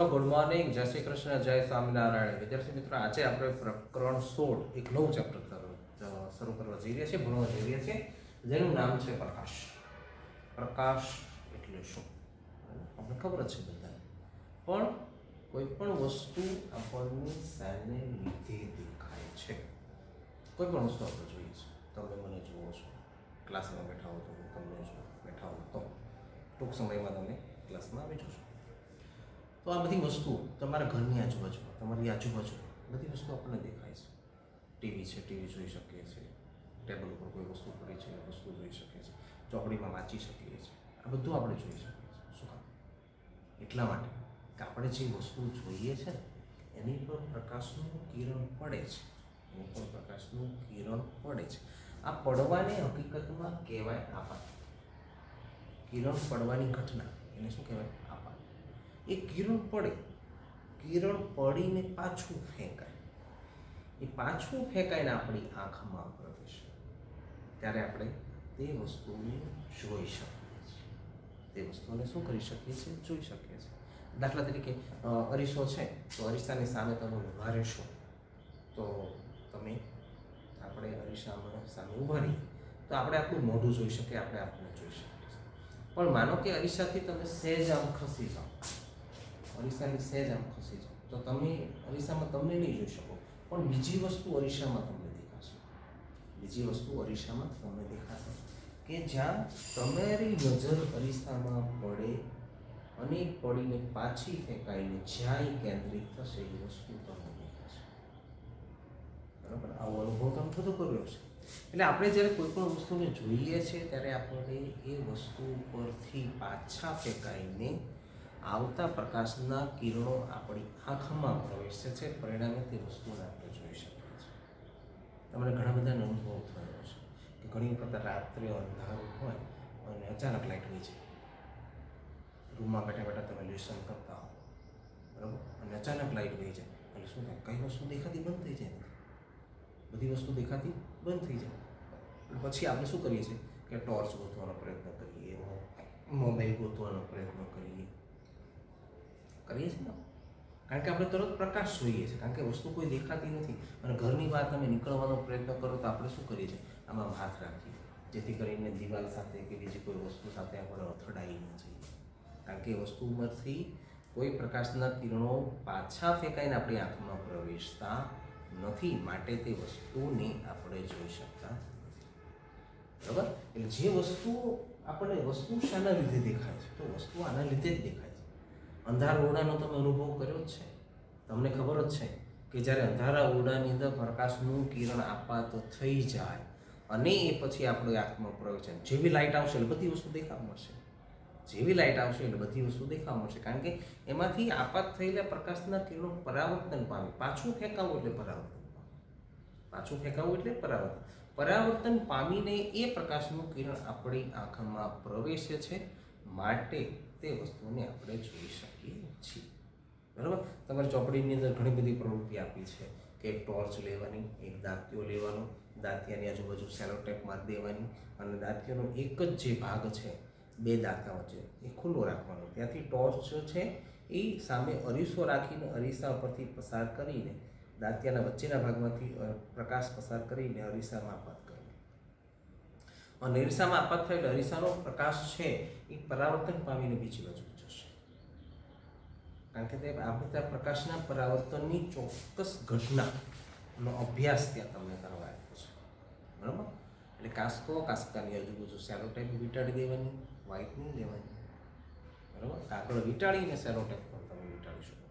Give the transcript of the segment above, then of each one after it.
Good morning, જય શ્રી કૃષ્ણ, જય સ્વામિનારાયણ. વિદ્યાર્થી મિત્રો, આજે આપણે પ્રકરણ 16 એક નવું ચેપ્ટર શરૂ કરવા જઈ રહ્યા છીએ, ભણવા જઈ રહ્યા છીએ, જેનું નામ છે પ્રકાશ. પ્રકાશ એટલે શું આપણે ખબર જ છે બધાને, પણ કોઈ પણ વસ્તુ આપણને સામે લીધે દેખાય છે. કોઈ પણ વસ્તુ આપણે જોઈએ છે, તમે મને જુઓ છો, ક્લાસમાં બેઠા હો તો તમને જો બેઠા હો તો ટૂંક સમયમાં તમે ક્લાસમાં આવી જશો. તો આ બધી વસ્તુઓ તમારા ઘરની આજુબાજુ, તમારી આજુબાજુ બધી વસ્તુ આપણને દેખાય છે. ટીવી છે, ટીવી જોઈ શકીએ છીએ. ટેબલ ઉપર કોઈ વસ્તુ પડી છે, વસ્તુ જોઈ શકીએ છીએ. ચોપડીમાં વાંચી શકીએ છીએ. આ બધું આપણે જોઈ શકીએ છીએ. શું કામ? એટલા માટે કે આપણે જે વસ્તુ જોઈએ છે ને એની પર પ્રકાશનું કિરણ પડે છે. એની પર પ્રકાશનું કિરણ પડે છે. આ પડવાને હકીકતમાં કહેવાય આપાત. કિરણ પડવાની ઘટના એને શું કહેવાય? આપાત. એ કિરણ પડે, કિરણ પડીને પાછું ફેંકાય, એ પાછું ફેંકાઈને આપણી આંખમાં પ્રવેશે ત્યારે આપણે તે વસ્તુને જોઈ શકીએ છીએ. તે વસ્તુને શું કરી શકીએ છીએ? જોઈ શકીએ છીએ. દાખલા તરીકે અરીસો છે, તો અરીસાની સામે તમે ઊભા રહેશો તો તમે આપણે અરીસામાં સામે ઊભા રહીએ તો આપણે આપણું મોઢું જોઈ શકીએ, આપણે આપણને જોઈ શકીએ છીએ. પણ માનો કે અરીસાથી તમે સહેજ આમ ખસી જાઓ, અરીસાની સહેજ આમ ખસી જાઓ તો તમે અરીસામાં તમને નહીં જોઈ શકો, પણ બીજી વસ્તુ અરીસામાં તમને દેખાશે. બીજી વસ્તુ અરીસામાં તમને દેખાશે કે જ્યાં તમારી નજર અરીસામાં પડે અને પડીને પાછી ફેંકાઈને જ્યાં કેન્દ્રિત થશે એ વસ્તુ તમને દેખાશે. બરાબર? આવો અનુભવ તમે બધો કર્યો છે. એટલે આપણે જ્યારે કોઈ પણ વસ્તુને જોઈએ છીએ ત્યારે આપણે એ વસ્તુ પરથી પાછા ફેંકાઈને આવતા પ્રકાશના કિરણો આપણી આંખમાં પ્રવેશે છે, પરિણામે તે વસ્તુને આપણે જોઈ શકીએ છીએ. તમને ઘણા બધા અનુભવ થયો છે કે ઘણી વખત રાત્રે અંધારું હોય અને અચાનક લાઇટ વહી જાય. રૂમમાં બેઠા બેઠા તમે લેસન કરતા હો, બરાબર, અને અચાનક લાઇટ વહી જાય એટલે શું થાય? કઈ વસ્તુ દેખાતી બંધ થઈ જાય, બધી વસ્તુ દેખાતી બંધ થઈ જાય. પછી આપણે શું કરીએ છીએ કે ટોર્ચ ગોતવાનો પ્રયત્ન કરીએ, મોબાઈલ ગોતવાનો પ્રયત્ન કરીએ છીએ ને, કારણ કે આપણે તરત પ્રકાશ જોઈએ છે, કારણ કે વસ્તુ કોઈ દેખાતી નથી. અને ઘરની બહાર તમે નીકળવાનો પ્રયત્ન કરો તો આપણે શું કરીએ છીએ? આમાં હાથ રાખીએ જેથી કરીને દિવાલ સાથે કે બીજી કોઈ વસ્તુ સાથે આપણે અથડાઈ ન જઈએ, કારણ કે વસ્તુમાંથી કોઈ પ્રકાશના કિરણો પાછા ફેંકાઈને આપણી આંખમાં પ્રવેશતા નથી, માટે તે વસ્તુને આપણે જોઈ શકતા નથી. બરાબર? એટલે જે વસ્તુ આપણને વસ્તુ શાના લીધે દેખાય છે? તો વસ્તુ આના લીધે જ દેખાય છે. અંધારા ઓરડાનો તમે અનુભવ કર્યો જ છે. તમને ખબર જ છે કે જ્યારે અંધારા ઓરડાની અંદર પ્રકાશનું કિરણ આપાત થઈ જાય અને એ પછી આપણી આંખમાં પ્રવેશે, જેવી લાઇટ આવશે એટલે બધી વસ્તુ દેખાવા મળશે. જેવી લાઇટ આવશે એટલે બધી વસ્તુ દેખાવા મળશે, કારણ કે એમાંથી આપાત થયેલા પ્રકાશના કિરણો પરાવર્તન પામે. પાછું ફેંકાવું એટલે પરાવર્તન પામે. પાછું ફેંકાવું એટલે પરાવર્તન પામીને એ પ્રકાશનું કિરણ આપણી આંખમાં પ્રવેશે છે, માટે તે વસ્તુને આપણે જોઈ શકીએ છીએ. બરાબર? તમારી ચોપડીની અંદર ઘણી બધી પ્રવૃત્તિ આપી છે કે એક ટોર્ચ લેવાની, એક દાંતિયો લેવાનો, દાંતિયાની આજુબાજુ સેલો ટેપ મારી દેવાની અને દાંતિયાનો એક જ જે ભાગ છે બે દાંતા વચ્ચે એ ખુલ્લો રાખવાનો. ત્યાંથી ટોર્ચ છે એ સામે અરીસો રાખીને અરીસા પરથી પસાર કરીને દાંતિયાના વચ્ચેના ભાગમાંથી પ્રકાશ પસાર કરીને અરીસામાં આપાત કરવી. અને અરીસામાં આપાત થયેલ અરીસાનો પ્રકાશ છે એ પરાવર્તન પામીને બીજી બાજુ જશે, કારણ કે તે આપણે પ્રકાશના પરાવર્તનની ચોક્કસ ઘટનાનો અભ્યાસ ત્યાં તમને કરવા આવ્યો છે. બરાબર? એટલે કાસ્કાની આજુબાજુ સેલો ટેપ વીંટાળી દેવાની, વ્હાઇટ નહીં લેવાની. બરાબર? કાગળ વીંટાળીને સેલો ટેપ પણ તમે વીંટાળી શકો.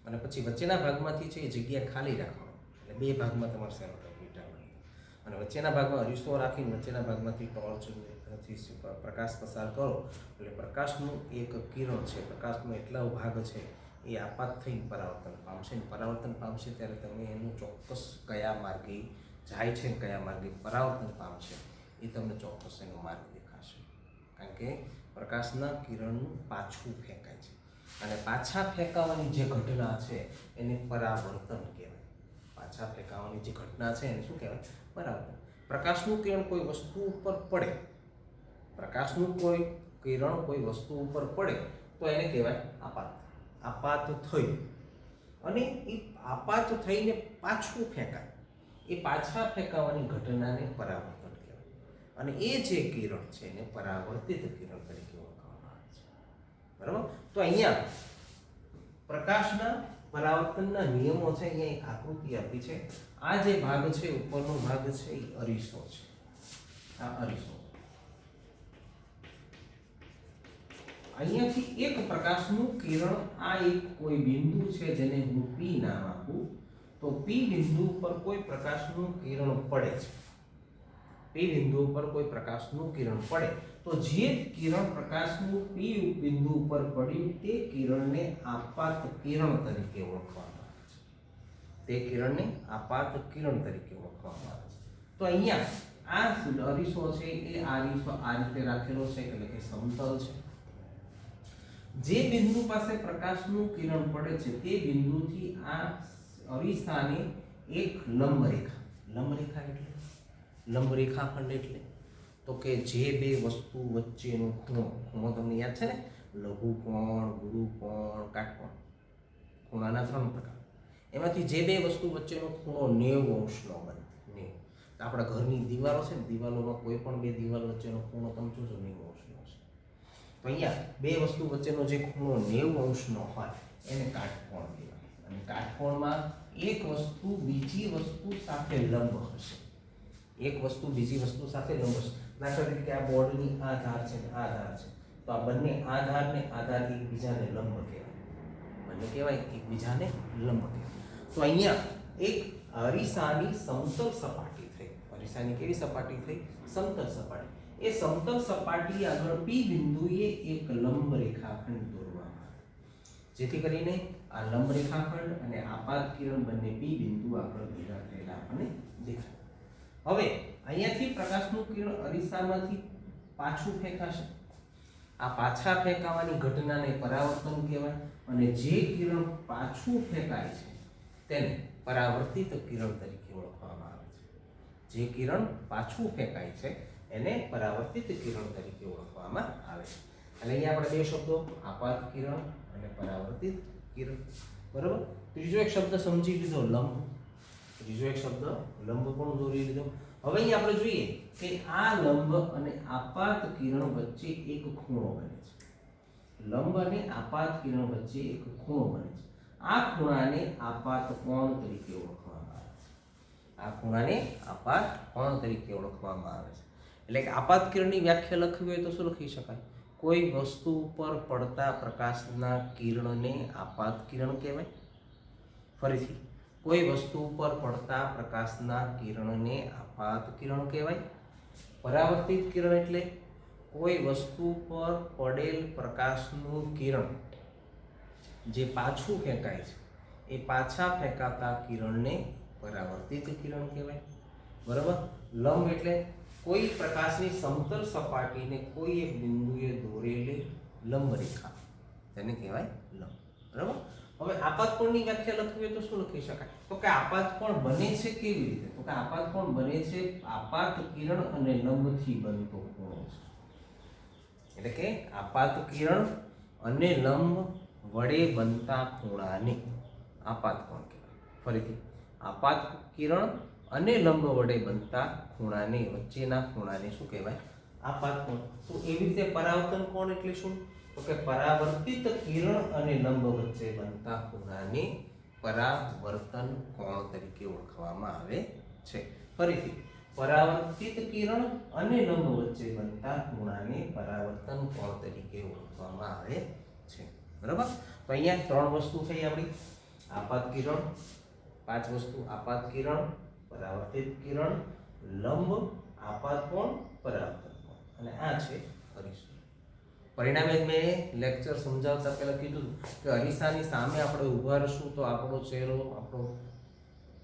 અને પછી વચ્ચેના ભાગમાંથી છે એ જગ્યા ખાલી રાખવાની, એટલે બે ભાગમાં તમારે સેલો ટેપ વીંટાળવાની અને વચ્ચેના ભાગમાં અરીસો રાખીને વચ્ચેના ભાગમાંથી ટોર્ચથી પ્રકાશ પસાર કરો એટલે પ્રકાશનું એક કિરણ છે, પ્રકાશનો એટલા ભાગ છે એ આપાત થઈ પરાવર્તન પામશે. પરાવર્તન પામશે ત્યારે તમે એનું ચોક્કસ કયા માર્ગે જાય છે, કયા માર્ગે પરાવર્તન પામશે એ તમને ચોક્કસ એનો માર્ગ દેખાશે, કારણ કે પ્રકાશના કિરણનું પાછું ફેંકાય છે અને પાછા ફેંકાવાની જે ઘટના છે એને પરાવર્તન કહેવાય. પાછા ફેંકાવાની જે ઘટના છે એને શું કહેવાય? પરાવર્તન. પ્રકાશનું કિરણ કોઈ વસ્તુ ઉપર પડે, પ્રકાશનું કોઈ કિરણ કોઈ વસ્તુ ઉપર પડે તો એને કહેવાય આપાત. આપાત થયું અને એ આપાત થઈને પાછું ફેંકાય, એ પાછા ફેંકાવાની ઘટનાને પરાવર્તન કહેવાય અને એ જે કિરણ છે એને પરાવર્તિત કિરણ તરીકે ઓળખવામાં આવે છે. બરાબર. તો અહીંયા પ્રકાશના પરાવર્તનના નિયમો છે. અહીંયા એક આકૃતિ આપી છે. આ જે ભાગ છે, ઉપરનો ભાગ છે, એ અરીસો છે. આ અરીસો, અહીંયાથી એક પ્રકાશનું કિરણ આ એક કોઈ બિંદુ છે જેને હું P નામ આપું, તો P બિંદુ પર કોઈ પ્રકાશનું કિરણ પડે છે. P બિંદુ પર કોઈ પ્રકાશનું કિરણ પડે તો જે કિરણ પ્રકાશનું P બિંદુ ઉપર પડ્યું તે કિરણને આપાત કિરણ તરીકે ઓળખવામાં આવે છે. તે કિરણને આપાત કિરણ તરીકે ઓળખવામાં આવે છે. તો અહીંયા આ અરીસો છે એ અરીસો આ રીતે રાખેલો છે, એટલે કે સમતલ છે. જે બિંદુ પાસે પ્રકાશનું કિરણ પડે છે તે બિંદુથી આ અરીસાને એક લંબ રેખા એટલે લંબ રેખાખંડ એટલે તો કે જે બે વસ્તુ વચ્ચેનો ખૂણો તમને યાદ છે ને, લઘુ કોણ, ગુરુ કોણ, કાટકોણ, ખૂણાના 3 પ્રકાર. એમાંથી જે બે વસ્તુ વચ્ચેનો ખૂણો 90 અંશનો બને. 90. આપણા ઘરની દિવાલો છે ને, દિવાલોમાં કોઈ પણ બે દિવાલ વચ્ચેનો ખૂણો તમે જોજો 90 અંશનો હશે. તો અહીંયા બે વસ્તુ વચ્ચેનો જે ખૂણો 90 અંશનો હોય એને કાટકોણ કહેવાય. અને કાટકોણમાં એક વસ્તુ બીજી વસ્તુ સાથે લંબ હશે. એક વસ્તુ બીજી વસ્તુ સાથે લંબ હશે. દાખલા તરીકે આ બોર્ડની આ ધાર છે ને આ ધાર છે, તો આ બંને આધારને આધાર એકબીજાને લંબ કહેવાય. બંને કહેવાય એકબીજાને લંબ કહેવાય. તો અહીંયા એક અરીસાની સમતલ સપાટી થઈ. અરીસાની કેવી સપાટી થઈ? સમતલ સપાટી. એ સમતલ સપાટી આગળ P બિંદુએ એક લંબ રેખાખંડ દોરવામાં આવે, જેથી કરીને આ લંબ રેખાખંડ અને આપાત કિરણ બંને P બિંદુ આગળ ભેગા થયેલા આપણને દેખાય. હવે અહીંયાથી પ્રકાશનું કિરણ અરીસામાંથી પાછું ફેંકાશે. આ પાછા ફેંકાવાની ઘટનાને પરાવર્તન કહેવાય અને જે કિરણ પાછું ફેંકાય છે તેને પરાવર્તિત કિરણ તરીકે ઓળખવામાં આવે છે. જે કિરણ પાછું ફેંકાય છે એને પરાવર્તિત કિરણ તરીકે ઓળખવામાં આવે છે. એટલે અહીંયા આપણે બે શબ્દો, આપાત કિરણ અને પરાવર્તિત કિરણ. બરાબર. ત્રીજો એક શબ્દ સમજી લીધો, લંબ. ત્રીજો એક શબ્દ લંબ પણ દોરી લીધો. હવે અહીં આપણે જોઈએ કે આ લંબ અને આપાત કિરણ વચ્ચે એક ખૂણો બને છે. લંબ અને આપાત કિરણ વચ્ચે એક ખૂણો બને છે. આ ખૂણાને આપાત કોણ તરીકે ઓળખવામાં આવે છે. આ ખૂણાને આપાત કોણ તરીકે ઓળખવામાં આવે છે. એટલે કે આપાત કિરણની વ્યાખ્યા લખવી હોય તો શું લખી શકાય? કોઈ વસ્તુ ઉપર પડતા પ્રકાશના કિરણને આપાત કિરણ કહેવાય. ફરીથી, કોઈ વસ્તુ ઉપર પડતા પ્રકાશના કિરણને આપાત કિરણ કહેવાય. પરાવર્તિત કિરણ એટલે કોઈ વસ્તુ પર પડેલ પ્રકાશનું કિરણ જે પાછું ફેંકાય છે એ પાછા ફેંકાતા કિરણને પરાવર્તિત કિરણ કહેવાય. બરાબર. લંબ એટલે કોઈ પ્રકાશની સમતલ સપાટીને કોઈ એક બિંદુએ દોરેલી લંબ રેખા, તેને કહેવાય લંબ. બરાબર. હવે આપાત કોણની વ્યાખ્યા લખવી હોય તો શું લખી શકાય? તો કે આપાત કોણ બને છે કેવી રીતે? તો કે આપાત કોણ બને છે આપાત કિરણ અને લંબથી બનતો ખૂણો છે. એટલે કે આપાત કિરણ અને લંબ વડે બનતા ખૂણાને આપાત કોણ કહેવાય. ફરીથી, આપાત કિરણ અને લંબ વડે બનતા ખૂણાને, વચ્ચેના ખૂણાને શું કહેવાય? આપાત કોણ. તો એવી રીતે પરાવર્તન કોણ એટલે શું? તો કે પરાવર્તિત કિરણ અને લંબ વચ્ચે બનતા ખૂણાને પરાવર્તન કોણ તરીકે ઓળખવામાં આવે છે. ફરીથી, પરાવર્તિત કિરણ અને લંબ વચ્ચે બનતા ખૂણાને પરાવર્તન કોણ તરીકે ઓળખવામાં આવે છે. બરાબર. તો અહીંયા 3 વસ્તુ થઈ આપણી. આપાત કિરણ, 5 વસ્તુ: આપાત કિરણ, પરાવર્તિત કિરણ, લંબ, આપાત કોણ, પરાવર્તન કોણ. અને આ છે અરીસો. પરિણામે મેં લેક્ચર સમજાવતા પહેલા કીધું કે અરીસાની સામે આપણે ઊભા રહીશું તો આપણો ચહેરો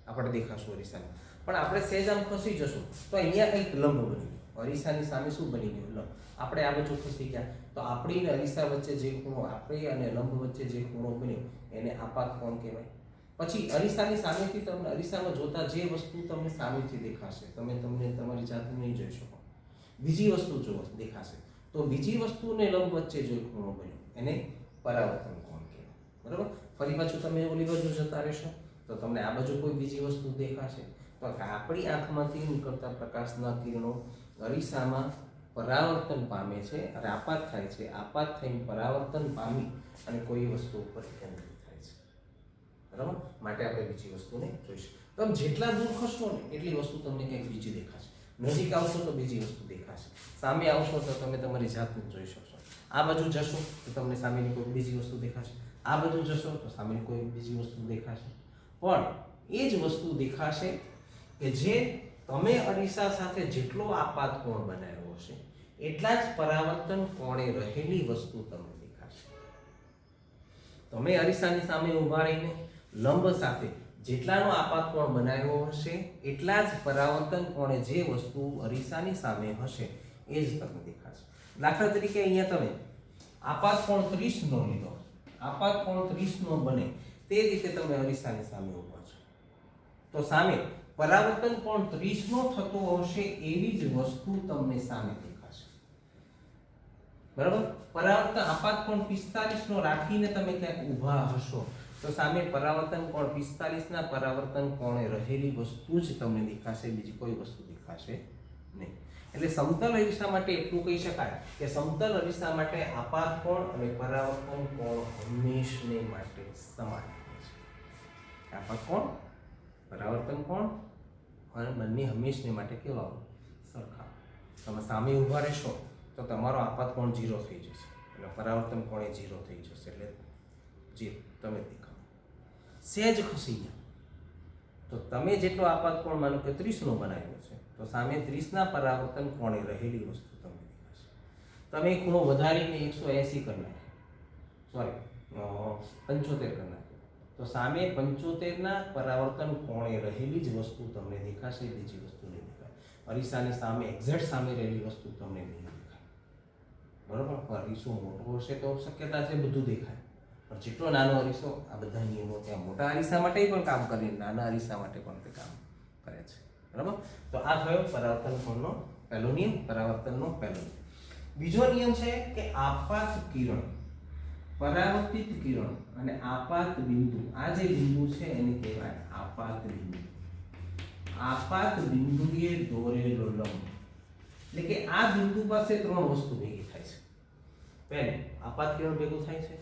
આપણે દેખાશું અરીસાની. પણ આપણે સહેજ આમ ખસી જશું તો અહીંયા કંઈક લંબ બની ગયું. અરીસાની સામે શું બની ગયું? લંબ. આપણે આ બાજુ ખસી ગયા તો આપણી અને અરીસા વચ્ચે જે ખૂણો, આપણી અને લંબ વચ્ચે જે ખૂણો બન્યો એને આપાત કોણ કહેવાય. પછી અરીસાની સામેથી તમને, અરીસામાં જોતા જે વસ્તુ તમને સામેથી દેખાશે, તમને તમારી જાતને નહીં જોઈ શકો. બીજી વસ્તુ જો દેખાશે તો બીજી વસ્તુને લંબ વચ્ચે જે ખૂણો બન્યો એને પરાવર્તન કોણ કહેવાય. બરાબર. ફરી પાછું તમે ઓલી બાજુ જતા રહેશો તો તમને આ બાજુ કોઈ બીજી વસ્તુ દેખાશે. તો આપણી આંખમાંથી નીકળતા પ્રકાશના કિરણો અરીસામાં પરાવર્તન પામે છે અને આપાત થાય છે. આપાત થઈને પરાવર્તન પામી અને કોઈ વસ્તુ ઉપર કેન્દ્રિત થાય છે. બરાબર. માટે આપણે બીજી વસ્તુને જોઈશું. તમે જેટલા દૂર ખસશો ને એટલી વસ્તુ તમને કંઈક બીજી દેખાશે. નજીક આવશો તો બીજી વસ્તુ દેખાશે. સામે આવશો તો તમે તમારી જાતને જોઈ શકશો. આ બાજુ જશો તો તમને સામેની કોઈ બીજી વસ્તુ દેખાશે. આ બાજુ જશો તો સામેની કોઈ બીજી વસ્તુ દેખાશે. પણ એ જ વસ્તુ દેખાશે કે જે તમે અરીસા સાથે જેટલો આપાત કોણ બનાવ્યો હશે એટલા જ પરાવર્તન કોણે રહેલી વસ્તુ તમને દેખાશે. તમે અરીસાની સામે ઊભા રહીને લંબ સાથે જેટલાનો આપાત કોણ બનાવ્યો હશે એટલા જ પરાવર્તન કોણે જે વસ્તુ અરીસાની સામે હશે એ જ તમને દેખાશે. દાખલા તરીકે અહીંયા તમે આપાત કોણ 30 નો લીધો, આપાત કોણ 30 નો બને તે રીતે તમે અરીસાની સામે ઊભા છો તો સામે પરાવર્તન કોણ 30 નો થતો હશે એવી જ વસ્તુ તમને સામે દેખાશે. બરાબર. પરાવર્તન આપાત કોણ 45 નો રાખીને તમે ક્યાંક ઊભા હશો તો સામે પરાવર્તન કોણ 45 ના પરાવર્તન કોણે રહેલી વસ્તુ જ તમને દેખાશે, બીજી કોઈ વસ્તુ દેખાશે નહીં. એટલે સમતલ અરીસા માટે એટલું કહી શકાય કે સમતલ અરીસા માટે આપાત કોણ અને પરાવર્તન કોણ હંમેશને માટે સમાન છે. આપાત કોણ, પરાવર્તન કોણ અને બંને હંમેશને માટે કેવા સરખા. તમે સામે ઊભા રહેશો તો તમારો આપાત કોણ 0 થઈ જશે અને પરાવર્તન કોણ 0 થઈ જશે. એટલે જે તમે દેખાવ સહેજ ખસી ગયા તો તમે જેટલો આપાત કોણ માનો કે 30 નો બનાવ્યો છે તો સામે 30 ના પરાવર્તન કોણે રહેલી વસ્તુ તમને દેખાશે. તમે ખૂણો વધારીને 180 કરી નાખ્યો, સોરી 75 કરી નાખ્યો તો સામે 75 ના પરાવર્તન કોણે રહેલી જ વસ્તુ તમને દેખાશે, બીજી વસ્તુ નહીં દેખાય. અરીસાની સામે એક્ઝેક્ટ સામે રહેલી વસ્તુ તમને નહીં દેખાય. બરોબર. અરીસો મોટો હશે તો શક્યતા છે બધું દેખાય, પણ જેટલો નાનો અરીસો આ બધા નિયમો ત્યાં મોટા અરીસા માટે પણ કામ કરે, નાના અરીસા માટે પણ તે કામ કરે છે. બરાબર. તો આ થયો પરાવર્તન કોણનો પહેલો નિયમ, પરાવર્તનનો પહેલો નિયમ. બીજો નિયમ છે કે આપાત કિરણ, પરાવર્તિત કિરણ અને આપાત બિંદુ, આ જે બિંદુ છે એને કહેવાય આપાત બિંદુ. આપાત બિંદુએ દોરેલો લંબ, એટલે કે આ બિંદુ પાસે ત્રણ વસ્તુ ભેગી થાય છે. પહેલું આપાત કિરણ ભેગું થાય છે,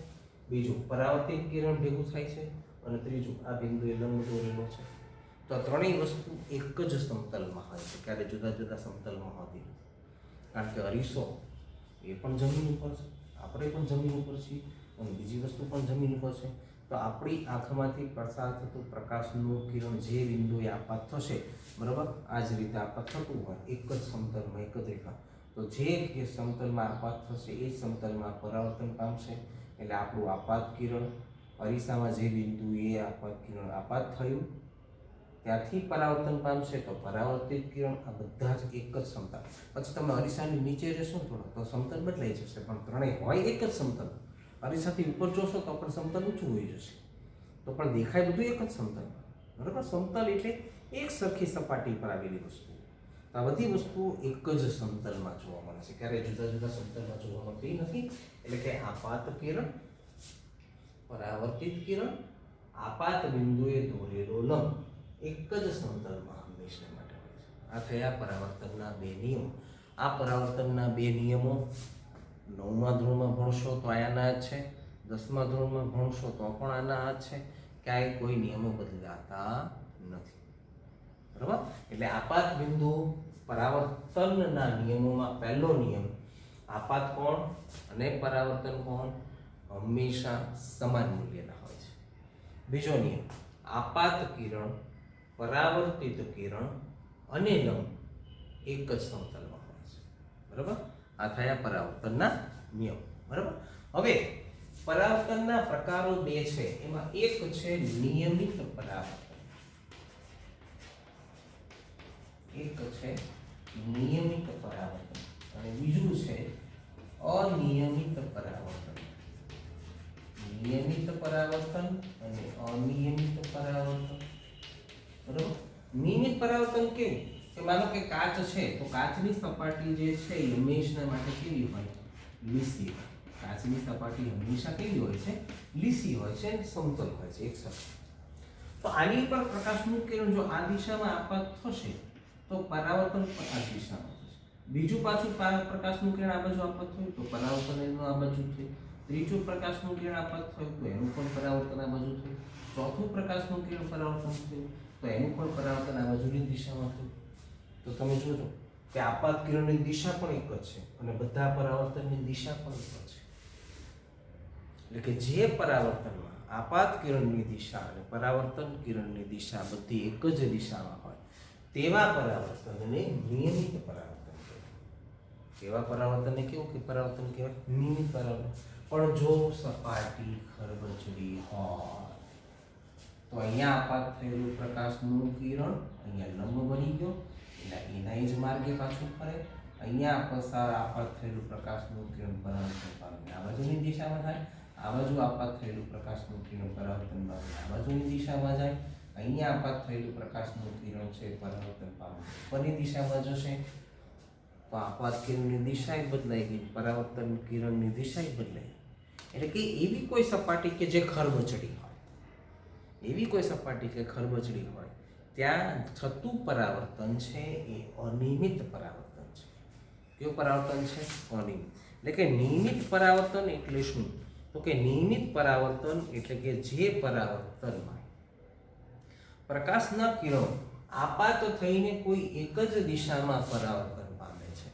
બીજું પરાવર્તિત કિરણ ભેગું થાય છે અને ત્રીજું આ બિંદુએ લંબ દોરેલો છે. તો ત્રણેય વસ્તુ એક જ સમતલમાં હોય છે, ક્યારે જુદા જુદા સમતલમાં હોતી નથી. કારણ કે અરીસો એ પણ જમીન ઉપર છે, આપણે પણ જમીન ઉપર છીએ અને બીજી વસ્તુ પણ જમીન ઉપર છે. તો આપણી આંખમાંથી પસાર થતું પ્રકાશનું કિરણ જે બિંદુએ આપાત થશે, બરાબર, આ જ રીતે આપાત થતું હોય એક જ સમતલમાં, એક જ રેખા, તો જે સમતલમાં આપાત થશે એ સમતલમાં પરાવર્તન પામશે. એટલે આપણું આપાત કિરણ અરીસામાં જે બિંદુએ આપાત કિરણ આપાત થયું ત્યાંથી પરાવર્તન પામશે તો પરાવર્તિત કિરણ, આ બધા જ એક જ સમતલ. પછી તમે અરીસાની નીચે જશો થોડો તો સમતલ બદલાઈ જશે, પણ ત્રણેય હોય એક જ સમતલ. અરીસાથી ઉપર જોશો તો પણ સમતલ ઊંચું હોઈ જશે, તો પણ દેખાય બધું એક જ સમતલ. બરાબર. સમતલ એટલે એક સરખી સપાટી પર આવેલી વસ્તુ. આ બધી વસ્તુઓ એક જ સમતલમાં જોવા મળે છે, ક્યારે જુદા જુદા સમતલમાં જોવા મળતી નથી. એટલે કે આપાત કિરણ, પરાવર્તિત કિરણ, આપાત બિંદુએ દોરેલો લંબ એક જ સમતલમાં હંમેશા માટે હોય છે. આ થયા પરાવર્તનના બે નિયમો. આ પરાવર્તનના બે નિયમો 9મા ધોરણમાં ભણશો તો આના જ છે, 10મા ધોરણમાં ભણશો તો પણ આના જ છે. ક્યાંય કોઈ નિયમો બદલાતા નથી. બરાબર. એટલે આપાત બિંદુ પરાવર્તનના નિયમોમાં પહેલો નિયમ આપાત કોણ અને પરાવર્તન કોણ હંમેશા સમાન મૂલ્યના હોય છે. બીજો નિયમ આપાત કિરણ, પરાવર્તિત કિરણ અને લંબ એક જ સમતલમાં હોય છે. બરાબર. આ થયા પરાવર્તનના નિયમ. બરાબર. હવે પરાવર્તનના પ્રકારો બે છે, એમાં એક છે નિયમિત પરાવર્તન, એક છે નિયમિત પરાવર્તન અને બીજું છે અનિયમિત પરાવર્તન. નિયમિત પરાવર્તન અને અનિયમિત પરાવર્તન. બરાબર. નિયમિત પરાવર્તન કેવું કે માનો કે કાચ છે તો કાચની સપાટી જે છે એ હંમેશા માટે કેવી હોય? લીસી હોય. કાચની સપાટી હંમેશા કેવી હોય છે? લીસી હોય છે અને સમતલ હોય છે, એકસરખી. તો આની પર પ્રકાશનું કિરણ જો આ દિશામાં આપાત થશે તો પરાવર્તન પણ આ દિશામાં થશે. બીજું પાછું પ્રકાશનું કિરણ આ બાજુ આપાત થયું તો પરાવર્તન એનું આ બાજુ થયું. ત્રીજું પ્રકાશનું કિરણ આપાત થયું તો એનું પણ પરાવર્તન આ બાજુ થયું. ચોથું પ્રકાશનું કિરણ પરાવર્તન થયું તો એનું પણ પરાવર્તન આ બાજુની દિશામાં થયું. તો તમે જોજો કે આપાત કિરણની દિશા પણ એક જ છે અને બધા પરાવર્તનની દિશા પણ એક જ છે. એટલે કે જે પરાવર્તનમાં આપાત કિરણની દિશા અને પરાવર્તન કિરણની દિશા બધી એક જ દિશામાં હોય તેવા પરાવર્તનને નિયમિત પરાવર્તન કહેવાય. તેવા પરાવર્તનને કેવું કે પરાવર્તન કહેવાય? નિયમિત પરાવર્તન. પણ જો સપાટી ખરબચડી હોય તો અહીંયા આપાત થયેલું પ્રકાશનું કિરણ અહીંયા લંબ બની ગયો એટલે એના જ માર્ગે પાછું ફરે. અહીંયા પસાર આપાત થયેલું પ્રકાશનું કિરણ પરાવર્તન પામીને આ બાજુની દિશામાં થાય. આ બાજુ આપાત થયેલું પ્રકાશનું કિરણ પરાવર્તન પામીને આ બાજુની દિશામાં જાય. અહીંયા આપાત થયેલું પ્રકાશનું કિરણ છે પરાવર્તન પામીને ઉપરની દિશામાં જશે. તો આપાત કિરણની દિશા બદલાઈ ગઈ, પરાવર્તન કિરણની દિશા બદલાઈ. એટલે કે એવી કોઈ સપાટી કે જે ખરબચડી હોય, એવી કોઈ સપાટી કે ખરબચડી હોય ત્યાં થતું પરાવર્તન છે એ અનિયમિત પરાવર્તન છે. કેવું પરાવર્તન છે? અનિયમિત. એટલે કે નિયમિત પરાવર્તન એટલે શું? તો કે નિયમિત પરાવર્તન એટલે કે જે પરાવર્તનમાં પ્રકાશના કિરણો આપાત થઈને કોઈ એક જ દિશામાં પરાવર્તન પામે છે,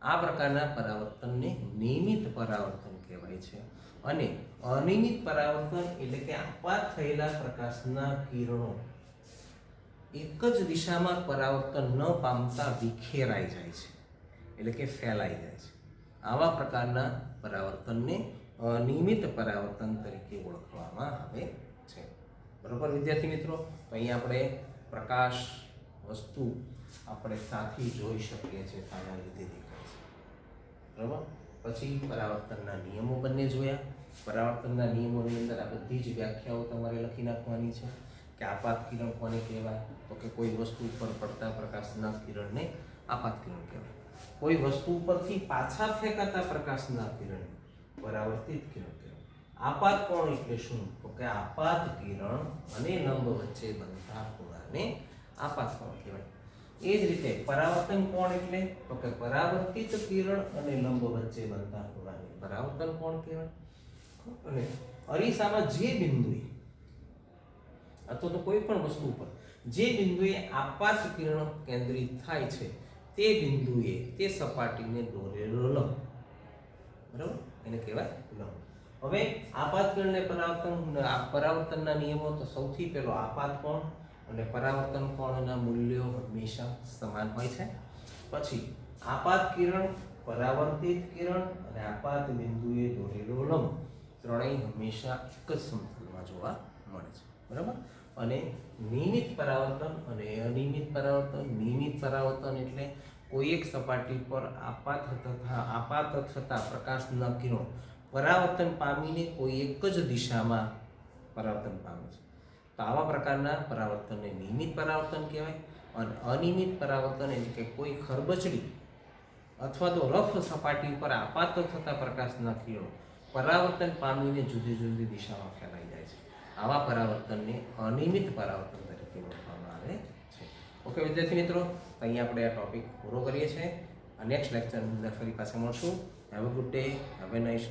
આ પ્રકારના પરાવર્તનને નિયમિત પરાવર્તન કહેવાય છે. અને અનિયમિત પરાવર્તન એટલે કે આપાત થયેલા પ્રકાશના કિરણો એક જ દિશામાં પરાવર્તન ન પામતા વિખેરાઈ જાય છે, એટલે કે ફેલાઈ જાય છે. આવા પ્રકારના પરાવર્તનને અનિયમિત પરાવર્તન તરીકે ઓળખવામાં આવે છે. બરોબર વિદ્યાર્થી મિત્રો? તો અહીંયા આપણે પ્રકાશ વસ્તુ આપણે સાથી જોઈ શકીએ છીએ, આના લીધે દેખાય છે. બરોબર. પછી પરાવર્તનના નિયમો બંને જોયા. પરાવર્તનના નિયમોની અંદર આ બધી જ વ્યાખ્યાઓ તમારે લખી નાખવાની છે કે આપાત કિરણ કોને કહેવાય? તો કે કોઈ વસ્તુ ઉપર પડતા પ્રકાશના કિરણને આપાત કિરણ કહેવાય. કોઈ વસ્તુ ઉપરથી પાછા ફેંકાતા પ્રકાશના કિરણ પરાવર્તિત કિરણ કહેવાય. આપાત કોણ એટલે શું? તો કે આપાત કિરણ અને લંબ વચ્ચે બનતા ખૂણાને આપાત કોણ કહેવાય. એ જ રીતે પરાવર્તન કોણ એટલે? તો કે પરાવર્તિત કિરણ અને લંબ વચ્ચે બનતા ખૂણાને પરાવર્તન કોણ કહેવાય. અને અરીસામાં જે બિંદુએ અથવા તો કોઈ પણ વસ્તુ ઉપર જે બિંદુએ આપાત કિરણ કેન્દ્રિત થાય છે તે બિંદુએ તે સપાટીને દોરેલો લંબ, બરાબર, એને કહેવાય લંબ. હવે આપાત કિરણ અને પરાવર્તનના નિયમો તો સૌથી પહેલો આપાત કોણ અને પરાવર્તન કોણના મૂલ્યો હંમેશા સમાન હોય છે. પછી આપાત કિરણ, પરાવર્તિત કિરણ અને આપાત બિંદુએ દોરેલો લંબ ત્રણેય હંમેશા એક જ સમતલમાં જોવા મળે છે. બરાબર. અને નિયમિત પરાવર્તન અને અનિયમિત પરાવર્તન. નિયમિત પરાવર્તન એટલે કોઈ એક સપાટી પર આપાત થતા પ્રકાશના કિરણો પરાવર્તન પામીને કોઈ એક જ દિશામાં પરાવર્તન પામે છે. તો આવા પ્રકારના પરાવર્તનને નિયમિત પરાવર્તન કહેવાય. અને અનિયમિત પરાવર્તન એટલે કે કોઈ ખરબચડી અથવા તો રફ સપાટી પર આપાત થતા પ્રકાશના કિરણો પરાવર્તન પામીને જુદી જુદી દિશામાં ફેલાઈ જાય છે. આવા પરાવર્તનને અનિયમિત પરાવર્તન તરીકે ઓળખવામાં આવે છે. ઓકે વિદ્યાર્થી મિત્રો, અહીંયા આપણે આ ટોપિક પૂરો કરીએ છીએ. નેક્સ્ટ લેક્ચરની અંદર ફરી પાછા મળશું. Have a good day, have a nice